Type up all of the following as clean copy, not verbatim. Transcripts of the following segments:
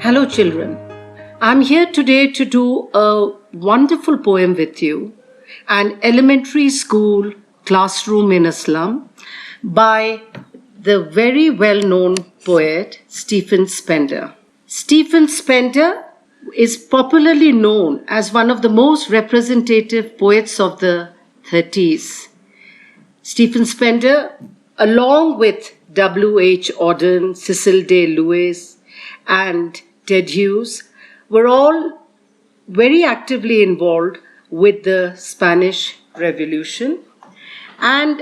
Hello children, I'm here today to do a wonderful poem with you, An Elementary School Classroom in a Slum by the very well-known poet Stephen Spender. Stephen Spender is popularly known as one of the most representative poets of the 30s. Stephen Spender, along with W.H. Auden, Cecil Day Lewis, and Ted Hughes, were all very actively involved with the Spanish Revolution. And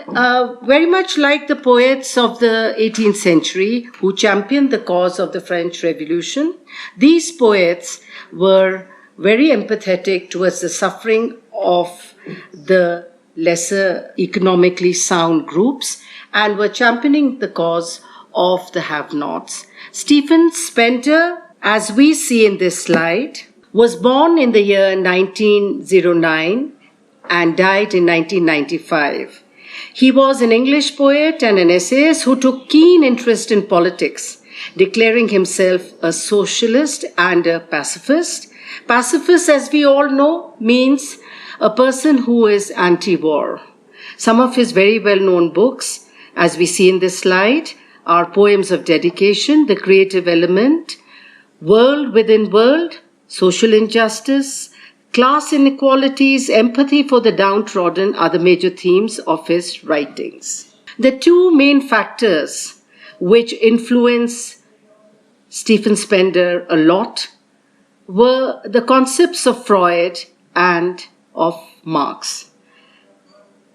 very much like the poets of the 18th century who championed the cause of the French Revolution, these poets were very empathetic towards the suffering of the lesser economically sound groups and were championing the cause of the have-nots. Stephen Spender, as we see in this slide, was born in the year 1909 and died in 1995. He was an English poet and an essayist who took keen interest in politics, declaring himself a socialist and a pacifist. Pacifist, as we all know, means a person who is anti-war. Some of his very well-known books, as we see in this slide, are Poems of Dedication, The Creative Element, World Within World, Social Injustice, Class Inequalities, Empathy for the Downtrodden are the major themes of his writings. The two main factors which influence Stephen Spender a lot were the concepts of Freud and of Marx.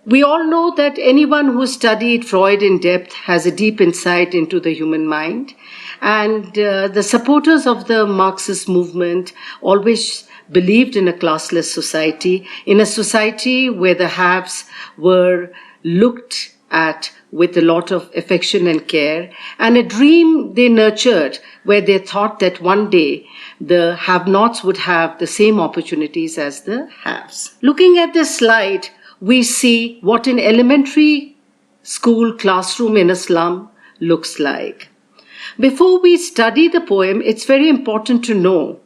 We all know that anyone who studied Freud in depth has a deep insight into the human mind, and the supporters of the Marxist movement always believed in a classless society, in a society where the haves were looked at with a lot of affection and care, and a dream they nurtured where they thought that one day the have-nots would have the same opportunities as the haves. Looking at this slide, we see what an elementary school classroom in a slum looks like. Before we study the poem, it's very important to know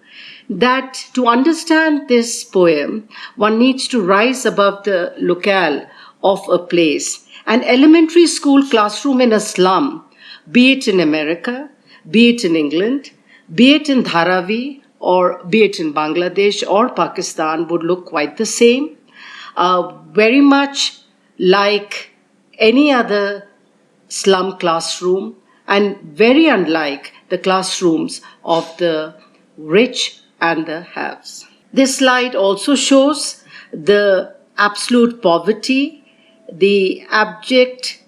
that to understand this poem, one needs to rise above the locale of a place. An elementary school classroom in a slum, be it in America, be it in England, be it in Dharavi, or be it in Bangladesh or Pakistan, would look quite the same. Very much like any other slum classroom, and very unlike the classrooms of the rich and the haves. This slide also shows the absolute poverty, the abject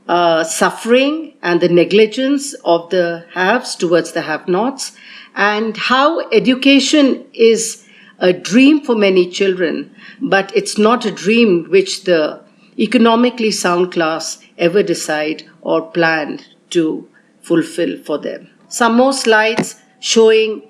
suffering and the negligence of the haves towards the have-nots, and how education is a dream for many children, but it's not a dream which the economically sound class ever decide or planned to fulfill for them. Some more slides showing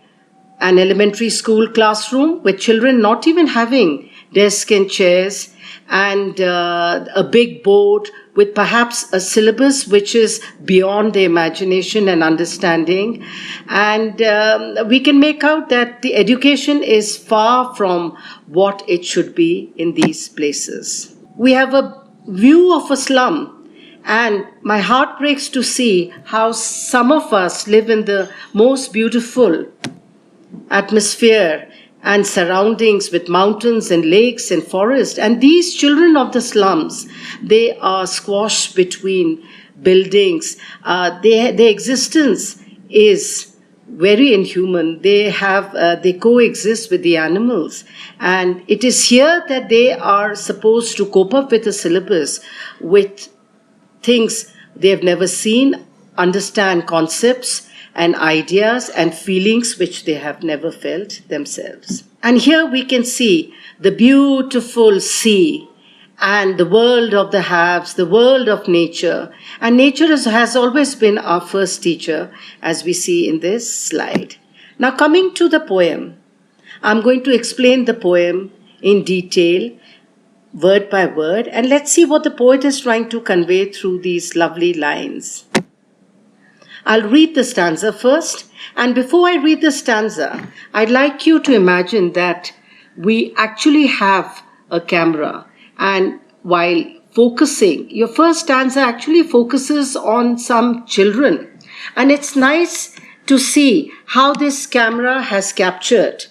an elementary school classroom with children not even having desks and chairs, and a big board with perhaps a syllabus which is beyond their imagination and understanding. And we can make out that the education is far from what it should be in these places. We have a view of a slum, and my heart breaks to see how some of us live in the most beautiful atmosphere and surroundings with mountains and lakes and forests. And these children of the slums, they are squashed between buildings. Their existence is very inhuman. They coexist with the animals. And it is here that they are supposed to cope up with a syllabus, with things they have never seen, understand concepts and ideas and feelings which they have never felt themselves. And here we can see the beautiful sea and the world of the haves, the world of nature. And nature has always been our first teacher, as we see in this slide. Now, coming to the poem, I'm going to explain the poem in detail, word by word, and let's see what the poet is trying to convey through these lovely lines. I'll read the stanza first. And before I read the stanza, I'd like you to imagine that we actually have a camera. And while focusing, your first stanza actually focuses on some children. And it's nice to see how this camera has captured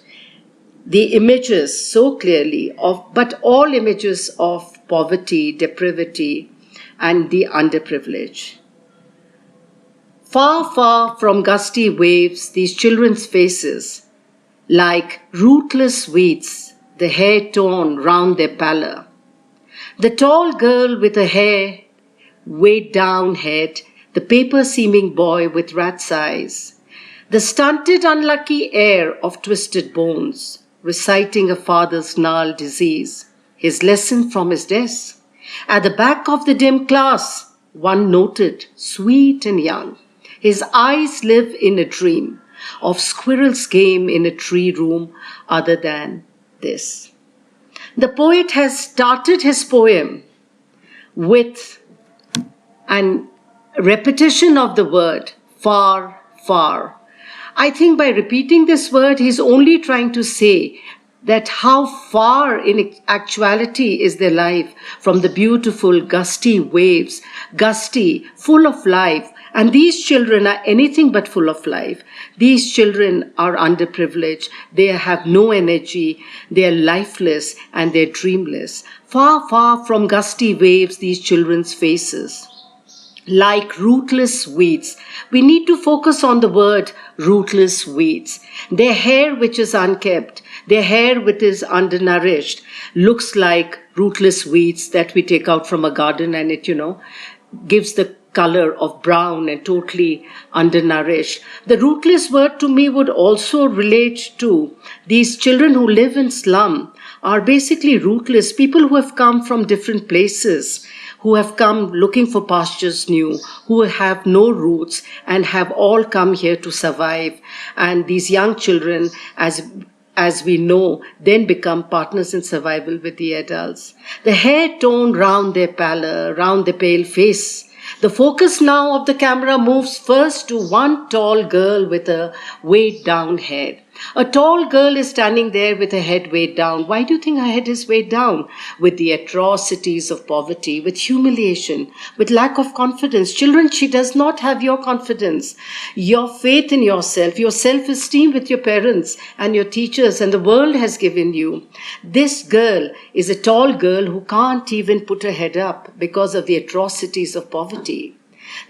the images so clearly but all images of poverty, depravity, and the underprivileged. Far, far from gusty waves, these children's faces, like rootless weeds, the hair torn round their pallor. The tall girl with her hair weighed down head, the paper-seeming boy with rat's eyes, the stunted, unlucky heir of twisted bones, reciting a father's gnarled disease, his lesson from his desk. At the back of the dim class, one noted, sweet and young. His eyes live in a dream of squirrel's game in a tree room other than this. The poet has started his poem with a repetition of the word far, far. I think by repeating this word, he's only trying to say that how far in actuality is their life from the beautiful gusty waves, gusty, full of life. And these children are anything but full of life. These children are underprivileged. They have no energy. They are lifeless and they're dreamless. Far, far from gusty waves, these children's faces, like rootless weeds. We need to focus on the word rootless weeds. Their hair which is unkept, their hair which is undernourished, looks like rootless weeds that we take out from a garden, and it, gives the color of brown and totally undernourished. The rootless word to me would also relate to these children who live in slum are basically rootless, people who have come from different places, who have come looking for pastures new, who have no roots and have all come here to survive. And these young children, as we know, then become partners in survival with the adults. The hair torn round their pallor, round their pale face. The focus now of the camera moves first to one tall girl with a weighed down head. A tall girl is standing there with her head weighed down. Why do you think her head is weighed down? With the atrocities of poverty, with humiliation, with lack of confidence. Children, she does not have your confidence, your faith in yourself, your self-esteem with your parents and your teachers and the world has given you. This girl is a tall girl who can't even put her head up because of the atrocities of poverty.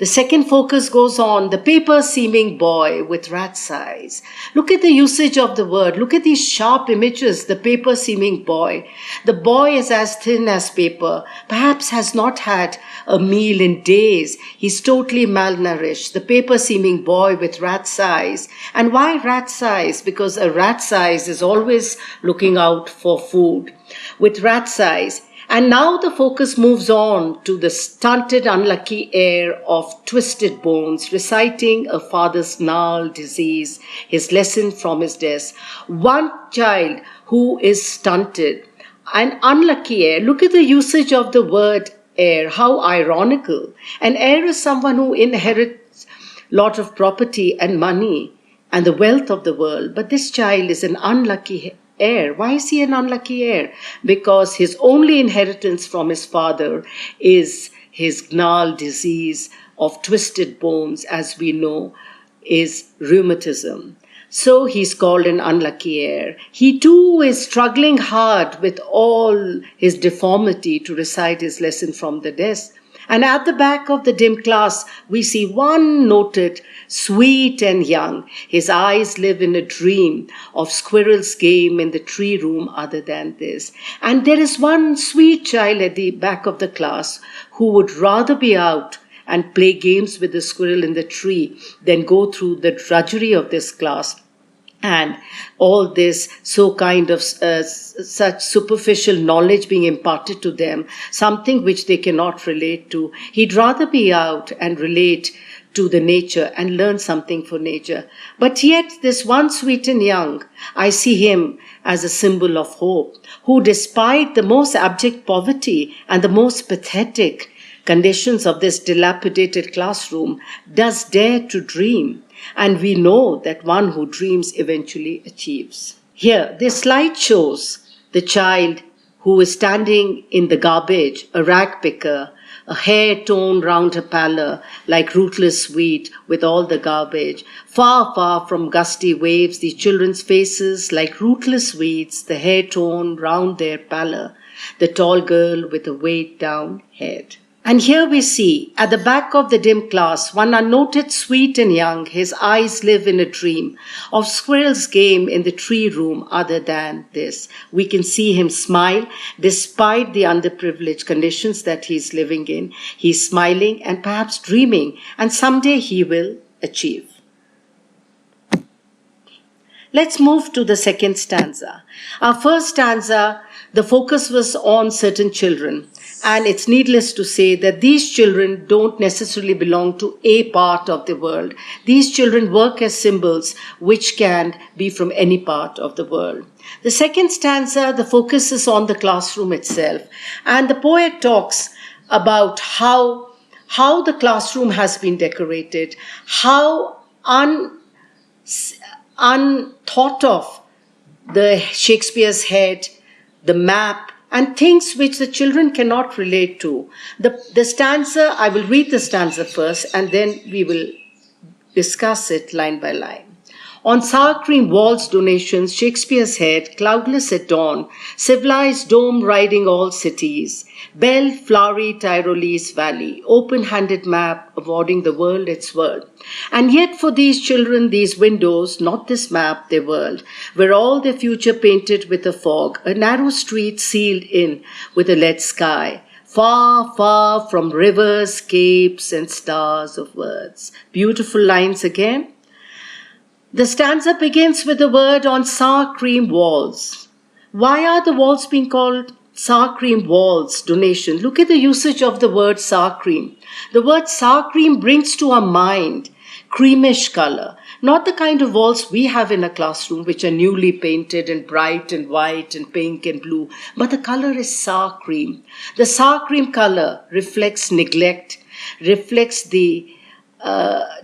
The second focus goes on the paper-seeming boy with rat's eyes. Look at the usage of the word. Look at these sharp images, the paper-seeming boy. The boy is as thin as paper, perhaps has not had a meal in days. He's totally malnourished. The paper-seeming boy with rat's eyes. And why rat's eyes? Because a rat's eyes is always looking out for food. With rat's eyes. And now the focus moves on to the stunted, unlucky heir of twisted bones, reciting a father's gnarled disease, his lesson from his desk. One child who is stunted, an unlucky heir. Look at the usage of the word heir, how ironical. An heir is someone who inherits a lot of property and money and the wealth of the world. But this child is an unlucky heir. Why is he an unlucky heir? Because his only inheritance from his father is his gnarled disease of twisted bones, as we know, is rheumatism. So he's called an unlucky heir. He too is struggling hard with all his deformity to recite his lesson from the desk. And at the back of the dim class, we see one noted, sweet and young. His eyes live in a dream of squirrel's game in the tree room other than this. And there is one sweet child at the back of the class who would rather be out and play games with the squirrel in the tree than go through the drudgery of this class. And all this so kind of such superficial knowledge being imparted to them, something which they cannot relate to. He'd rather be out and relate to the nature and learn something for nature. But yet this one sweet and young, I see him as a symbol of hope, who despite the most abject poverty and the most pathetic conditions of this dilapidated classroom does dare to dream, and we know that one who dreams eventually achieves. Here, this slide shows the child who is standing in the garbage, a rag picker, a hair torn round her pallor like rootless wheat with all the garbage. Far, far from gusty waves, the children's faces like rootless weeds, the hair torn round their pallor, the tall girl with a weighed down head. And here we see, at the back of the dim class, one unnoted, sweet and young, his eyes live in a dream of squirrel's game in the tree room. Other than this, we can see him smile despite the underprivileged conditions that he's living in. He's smiling and perhaps dreaming, and someday he will achieve. Let's move to the second stanza. Our first stanza, the focus was on certain children. And it's needless to say that these children don't necessarily belong to a part of the world. These children work as symbols which can be from any part of the world. The second stanza, the focus is on the classroom itself. And the poet talks about how the classroom has been decorated, how unthought of the Shakespeare's head, the map, and things which the children cannot relate to. The stanza, I will read the stanza first and then we will discuss it line by line. On sour cream walls donations, Shakespeare's head, cloudless at dawn, civilized dome riding all cities, bell, flowery Tyrolese valley, open-handed map awarding the world its world. And yet for these children, these windows, not this map, their world, were all their future painted with a fog, a narrow street sealed in with a lead sky, far, far from rivers, capes, and stars of words. Beautiful lines again. The stanza begins with the word on sour cream walls. Why are the walls being called sour cream walls donation? Look at the usage of the word sour cream. The word sour cream brings to our mind creamish color, not the kind of walls we have in a classroom which are newly painted and bright and white and pink and blue, but the color is sour cream. The sour cream color reflects neglect, reflects the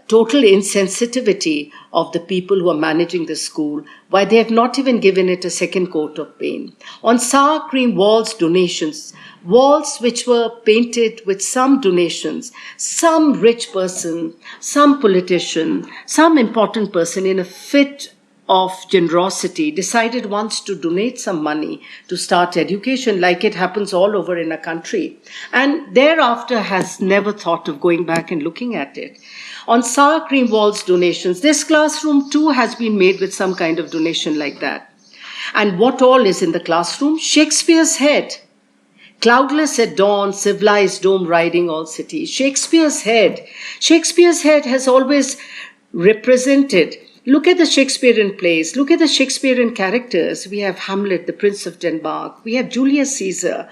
total insensitivity of the people who are managing the school, why they have not even given it a second coat of paint. On sour cream walls donations, walls which were painted with some donations, some rich person, some politician, some important person in a fit of generosity decided once to donate some money to start education, like it happens all over in a country, and thereafter has never thought of going back and looking at it. On sour cream walls donations, this classroom too has been made with some kind of donation like that. And what all is in the classroom? Shakespeare's head. Cloudless at dawn, civilized dome riding all cities. Shakespeare's head. Shakespeare's head has always represented. Look at the Shakespearean plays. Look at the Shakespearean characters. We have Hamlet, the Prince of Denmark. We have Julius Caesar.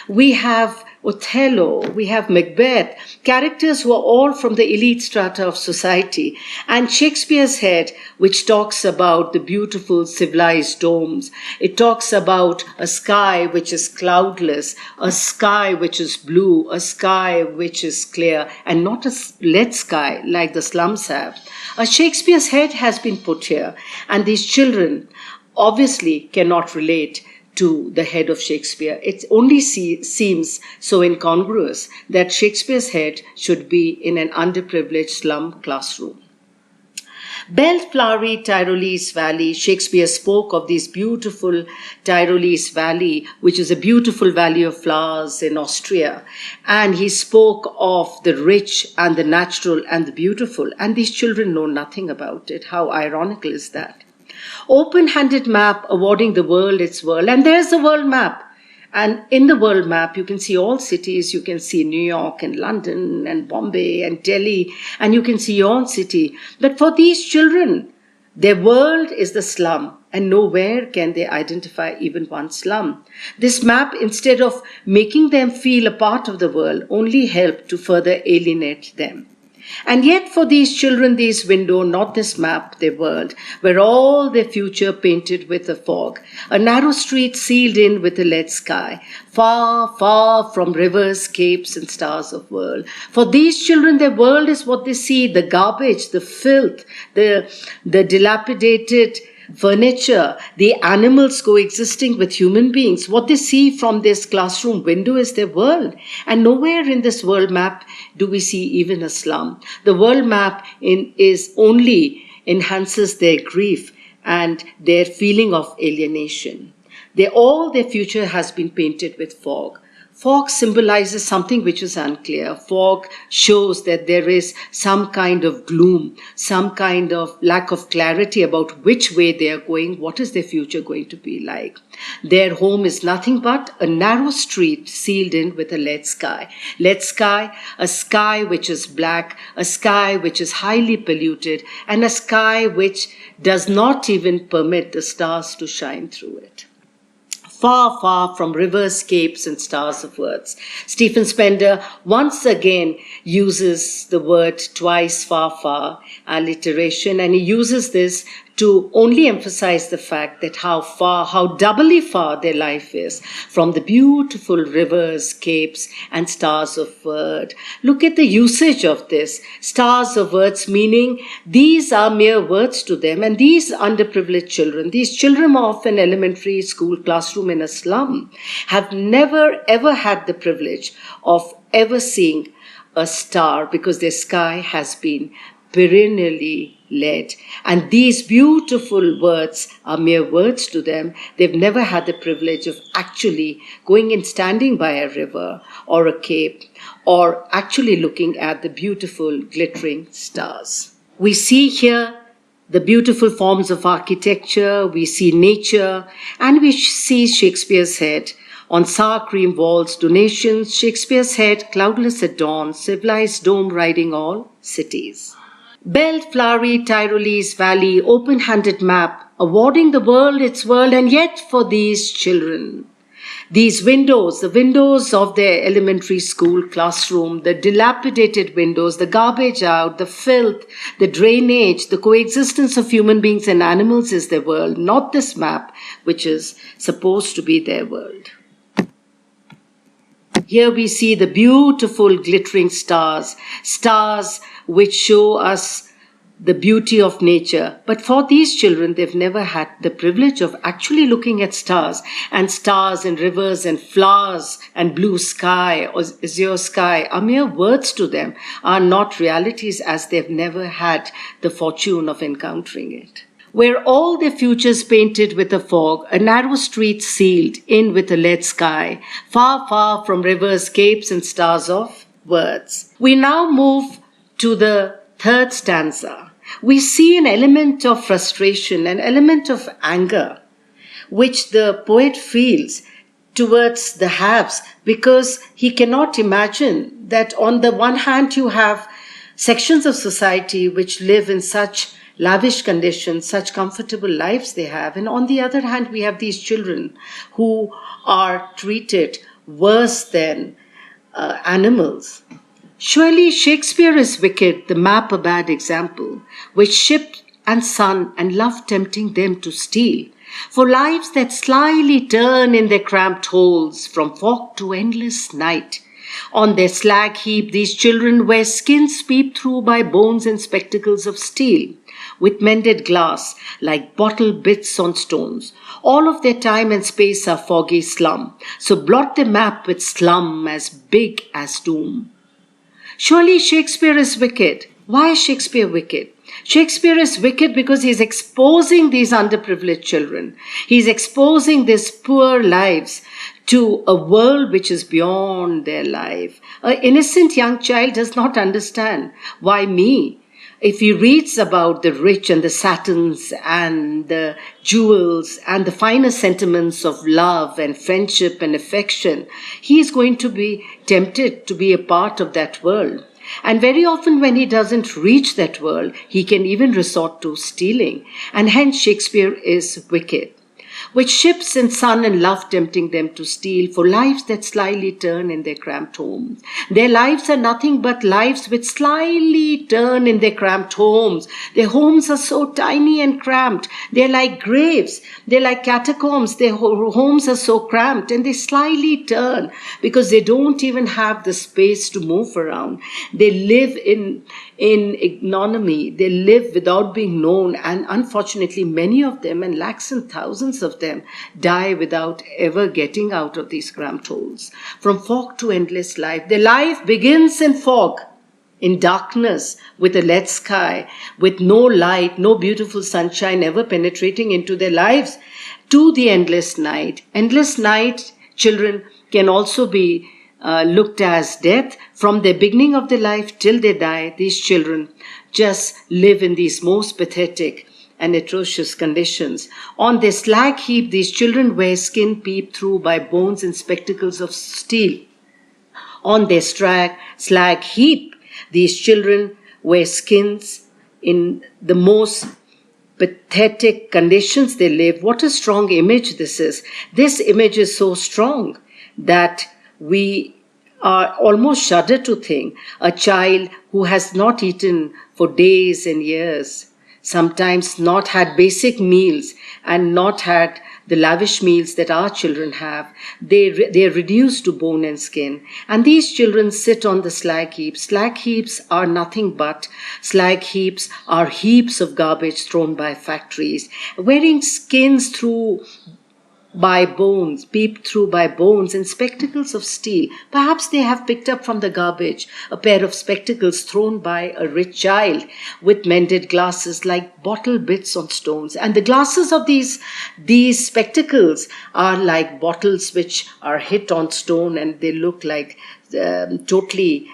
We have Othello. We have Macbeth. Characters who are all from the elite strata of society. And Shakespeare's head, which talks about the beautiful civilized domes. It talks about a sky which is cloudless, a sky which is blue, a sky which is clear, and not a lead sky like the slums have. A Shakespeare's head has been put here, and these children obviously cannot relate to the head of Shakespeare. It only seems so incongruous that Shakespeare's head should be in an underprivileged slum classroom. Bell flowery Tyrolese valley. Shakespeare spoke of this beautiful Tyrolese valley, which is a beautiful valley of flowers in Austria. And he spoke of the rich and the natural and the beautiful. And these children know nothing about it. How ironical is that? Open-handed map awarding the world its world. And there's the world map. And in the world map, you can see all cities. You can see New York and London and Bombay and Delhi, and you can see your own city. But for these children, their world is the slum, and nowhere can they identify even one slum. This map, instead of making them feel a part of the world, only helped to further alienate them. And yet for these children, these window, not this map, their world, where all their future painted with a fog, a narrow street sealed in with a lead sky, far, far from rivers, capes, and stars of world. For these children, their world is what they see, the garbage, the filth, the dilapidated furniture, the animals coexisting with human beings. What they see from this classroom window is their world. And nowhere in this world map do we see even a slum. The world map is only enhances their grief and their feeling of alienation. All their future has been painted with fog. Fog symbolizes something which is unclear. Fog shows that there is some kind of gloom, some kind of lack of clarity about which way they are going, what is their future going to be like. Their home is nothing but a narrow street sealed in with a lead sky. Lead sky, a sky which is black, a sky which is highly polluted, and a sky which does not even permit the stars to shine through it. Far, far from rivers, capes, and stars of words. Stephen Spender once again uses the word twice, far, far, alliteration, and he uses this to only emphasize the fact that how doubly far their life is from the beautiful rivers, capes, and stars of word. Look at the usage of this. Stars of words, meaning these are mere words to them, and these underprivileged children, these children of an elementary school classroom in a slum, have never ever had the privilege of ever seeing a star because their sky has been perennially lead. And these beautiful words are mere words to them. They've never had the privilege of actually going and standing by a river or a cape or actually looking at the beautiful glittering stars. We see here the beautiful forms of architecture, we see nature, and we see Shakespeare's head. On sour cream walls, donations, Shakespeare's head, cloudless at dawn, civilized dome riding all cities. Belt, flowery Tyrolese valley, open-handed map, awarding the world its world, and yet for these children, these windows, the windows of their elementary school classroom, the dilapidated windows, the garbage out, the filth, the drainage, the coexistence of human beings and animals is their world, not this map, which is supposed to be their world. Here we see the beautiful glittering stars, stars which show us the beauty of nature. But for these children, they've never had the privilege of actually looking at stars and rivers and flowers and blue sky or azure sky are mere words to them, are not realities as they've never had the fortune of encountering it. Where all their futures painted with a fog, a narrow street sealed in with a lead sky, far, far from rivers, capes, and stars of words. We now move to the third stanza. We see an element of frustration, an element of anger, which the poet feels towards the haves, because he cannot imagine that on the one hand you have sections of society which live in such lavish conditions, such comfortable lives they have. And on the other hand, we have these children who are treated worse than animals. Surely Shakespeare is wicked, the map a bad example, with ship and sun and love tempting them to steal. For lives that slyly turn in their cramped holes from fog to endless night. On their slag heap, these children wear skins peeped through by bones and spectacles of steel, with mended glass, like bottle bits on stones. All of their time and space are foggy slum, so blot the map with slum as big as doom. Surely Shakespeare is wicked. Why is Shakespeare wicked? Shakespeare is wicked because he's exposing these underprivileged children. He's exposing these poor lives to a world which is beyond their life. An innocent young child does not understand. Why me? If he reads about the rich and the satins and the jewels and the finer sentiments of love and friendship and affection, he is going to be tempted to be a part of that world. And very often when he doesn't reach that world, he can even resort to stealing. And hence Shakespeare is wicked. with ships and sun and love tempting them to steal for lives that slyly turn in their cramped homes. Their lives are nothing but lives which slyly turn in their cramped homes. Their homes are so tiny and cramped. They're like graves. They're like catacombs. Their homes are so cramped and they slyly turn because they don't even have the space to move around. They live in ignominy. They live without being known, and unfortunately many of them, and lakhs and thousands of them, die without ever getting out of these cramped holes. From fog to endless life. Their life begins in fog, in darkness, with a lead sky, with no light, no beautiful sunshine ever penetrating into their lives, to the endless night. Endless night, children, can also be looked as death. From the beginning of their life till they die, these children just live in these most pathetic and atrocious conditions. On their slag heap, these children wear skin peeped through by bones and spectacles of steel. On their slag heap, these children wear skins in the most pathetic conditions they live. What a strong image this is. This image is so strong that we are almost shudder to think a child who has not eaten for days and years, sometimes not had basic meals and not had the lavish meals that our children have. They are reduced to bone and skin. And these children sit on the slag heaps. Slag heaps are nothing but, slag heaps are heaps of garbage thrown by factories, wearing skins through by bones, peeped through by bones and spectacles of steel. Perhaps they have picked up from the garbage a pair of spectacles thrown by a rich child with mended glasses like bottle bits on stones. And the glasses of these spectacles are like bottles which are hit on stone, and they look like totally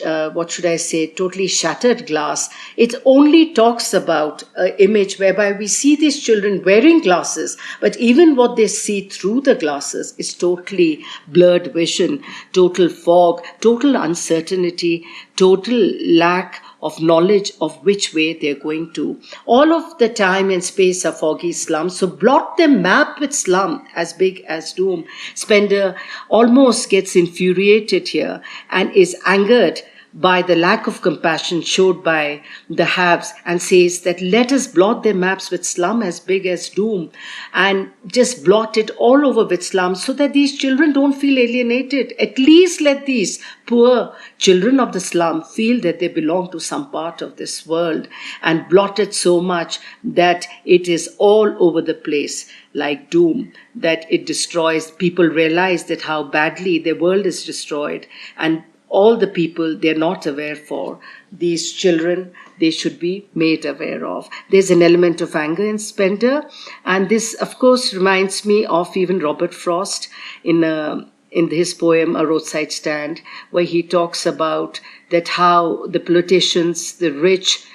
totally shattered glass. It only talks about an image whereby we see these children wearing glasses, but even what they see through the glasses is totally blurred vision, total fog, total uncertainty, total lack of knowledge of which way they're going to. All of the time and space are foggy slums, so blot the map with slum as big as doom. Spender almost gets infuriated here and is angered by the lack of compassion showed by the haves, and says that let us blot their maps with slum as big as doom, and just blot it all over with slum so that these children don't feel alienated. At least let these poor children of the slum feel that they belong to some part of this world, and blot it so much that it is all over the place like doom, that it destroys. People realize that how badly their world is destroyed, and all the people they're not aware for. These children, they should be made aware of. There's an element of anger in Spender, and this, of course, reminds me of even Robert Frost in his poem A Roadside Stand, where he talks about that how the politicians, the rich,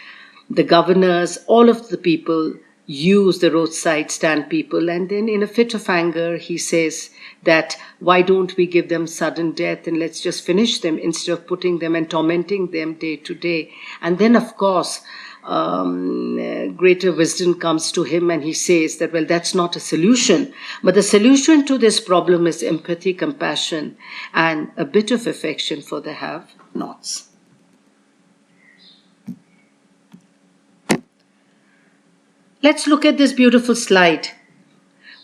the governors, all of the people use the roadside stand people, and then in a fit of anger he says that why don't we give them sudden death and let's just finish them instead of putting them and tormenting them day to day. And then of course greater wisdom comes to him, and he says that, well, that's not a solution, but the solution to this problem is empathy, compassion, and a bit of affection for the have-nots. Let's look at this beautiful slide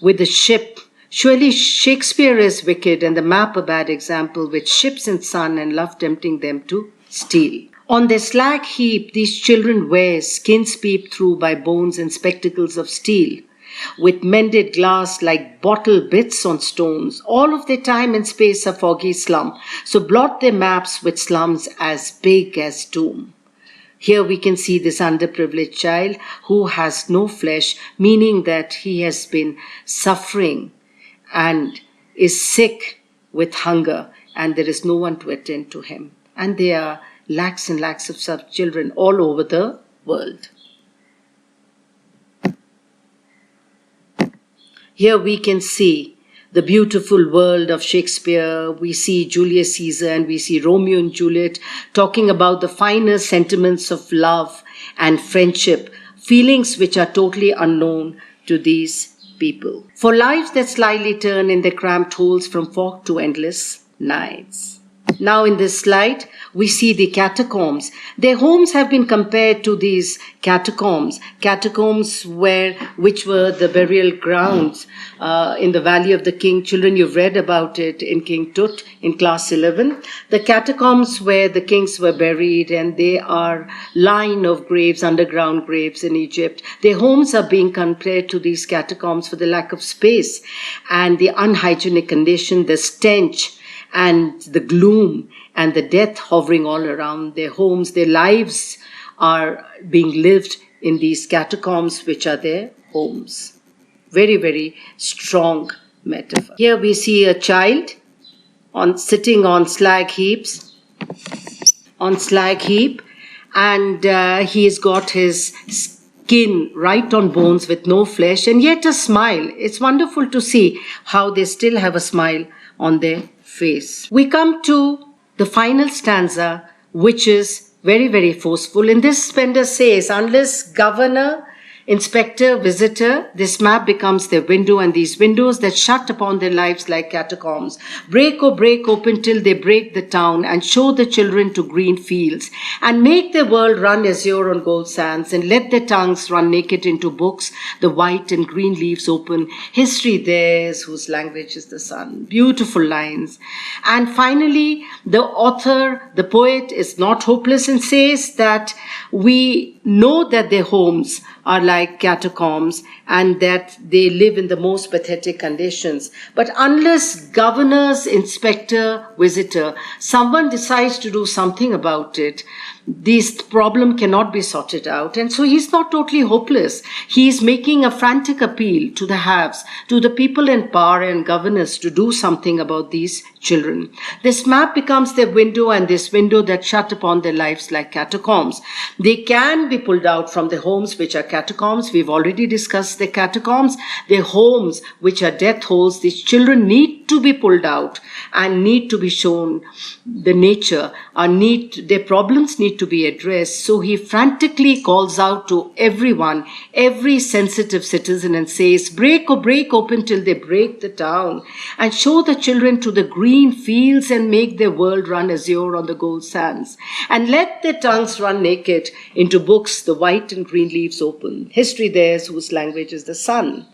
with the ship. Surely Shakespeare is wicked and the map a bad example, with ships and sun and love tempting them to steal. On their slag heap, these children wear skins peeped through by bones and spectacles of steel, with mended glass like bottle bits on stones. All of their time and space are foggy slum, so blot their maps with slums as big as doom. Here we can see this underprivileged child who has no flesh, meaning that he has been suffering and is sick with hunger, and there is no one to attend to him. And there are lakhs and lakhs of such children all over the world. Here we can see the beautiful world of Shakespeare. We see Julius Caesar and we see Romeo and Juliet talking about the finer sentiments of love and friendship, feelings which are totally unknown to these people. For lives that slyly turn in their cramped holes from fog to endless nights. Now in this slide, we see the catacombs. Their homes have been compared to these catacombs. Catacombs which were the burial grounds in the Valley of the King. Children, you've read about it in King Tut in class 11. The catacombs where the kings were buried, and they are line of graves, underground graves in Egypt. Their homes are being compared to these catacombs for the lack of space and the unhygienic condition, the stench, and the gloom and the death hovering all around their homes. Their lives are being lived in these catacombs, which are their homes. Very, very strong metaphor. Here we see a child sitting on slag heap, and he's got his skin right on bones with no flesh, and yet a smile. It's wonderful to see how they still have a smile on their face. We come to the final stanza, which is very, very forceful. In this, Spender says, unless governor, inspector, visitor, this map becomes their window, and these windows that shut upon their lives like catacombs. Break open till they break the town and show the children to green fields and make their world run azure on gold sands and let their tongues run naked into books, the white and green leaves open, history theirs whose language is the sun. Beautiful lines. And finally, the author, the poet, is not hopeless and says that we know that their homes are like catacombs and that they live in the most pathetic conditions. But unless governors, inspector, visitor, someone decides to do something about it, this problem cannot be sorted out. And so he's not totally hopeless. He's making a frantic appeal to the haves, to the people in power and governors to do something about these children. This map becomes their window, and this window that shut upon their lives like catacombs. They can be pulled out from their homes, which are catacombs. We've already discussed the catacombs. Their homes, which are death holes. These children need to be pulled out and need to be shown the nature. Their problems need to be addressed. So he frantically calls out to everyone, every sensitive citizen, and says, break open till they break the town and show the children to the green fields and make their world run azure on the gold sands and let their tongues run naked into books, the white and green leaves open, history theirs whose language is the sun.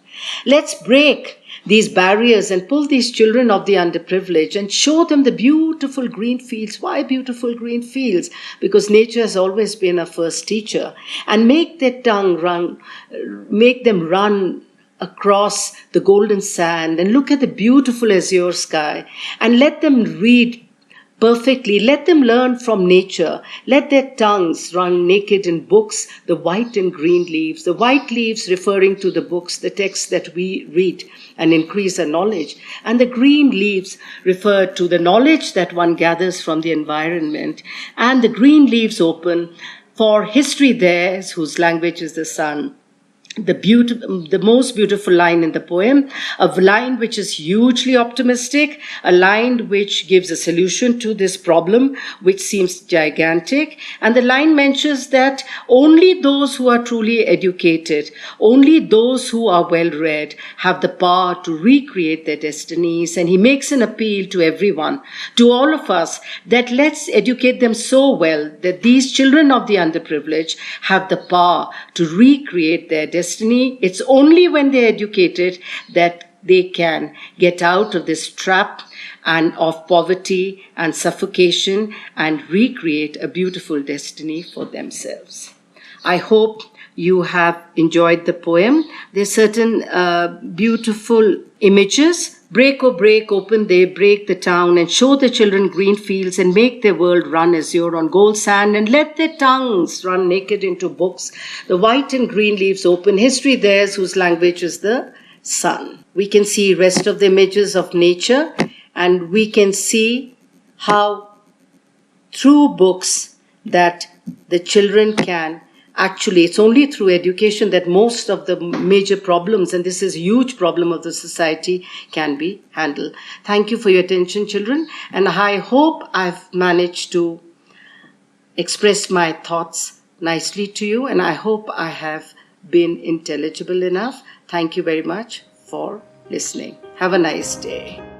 Let's break these barriers and pull these children of the underprivileged and show them the beautiful green fields. Why beautiful green fields? Because nature has always been our first teacher. And make them run across the golden sand and look at the beautiful azure sky and let them read perfectly. Let them learn from nature. Let their tongues run naked in books, the white and green leaves. The white leaves referring to the books, the texts that we read and increase our knowledge. And the green leaves refer to the knowledge that one gathers from the environment. And the green leaves open for history theirs whose language is the sun. The most beautiful line in the poem, a line which is hugely optimistic, a line which gives a solution to this problem which seems gigantic. And the line mentions that only those who are truly educated, only those who are well read have the power to recreate their destinies. And he makes an appeal to everyone, to all of us, that let's educate them so well that these children of the underprivileged have the power to recreate their destiny. It's only when they're educated that they can get out of this trap and of poverty and suffocation and recreate a beautiful destiny for themselves. I hope you have enjoyed the poem. There's certain beautiful images. Break open, they break the town and show the children green fields and make their world run azure on gold sand and let their tongues run naked into books, the white and green leaves open, history theirs whose language is the sun. We can see rest of the images of nature, and we can see how through books that the children can actually, it's only through education that most of the major problems, and this is a huge problem of the society, can be handled. Thank you for your attention, children, and I hope I've managed to express my thoughts nicely to you, and I hope I have been intelligible enough. Thank you very much for listening. Have a nice day.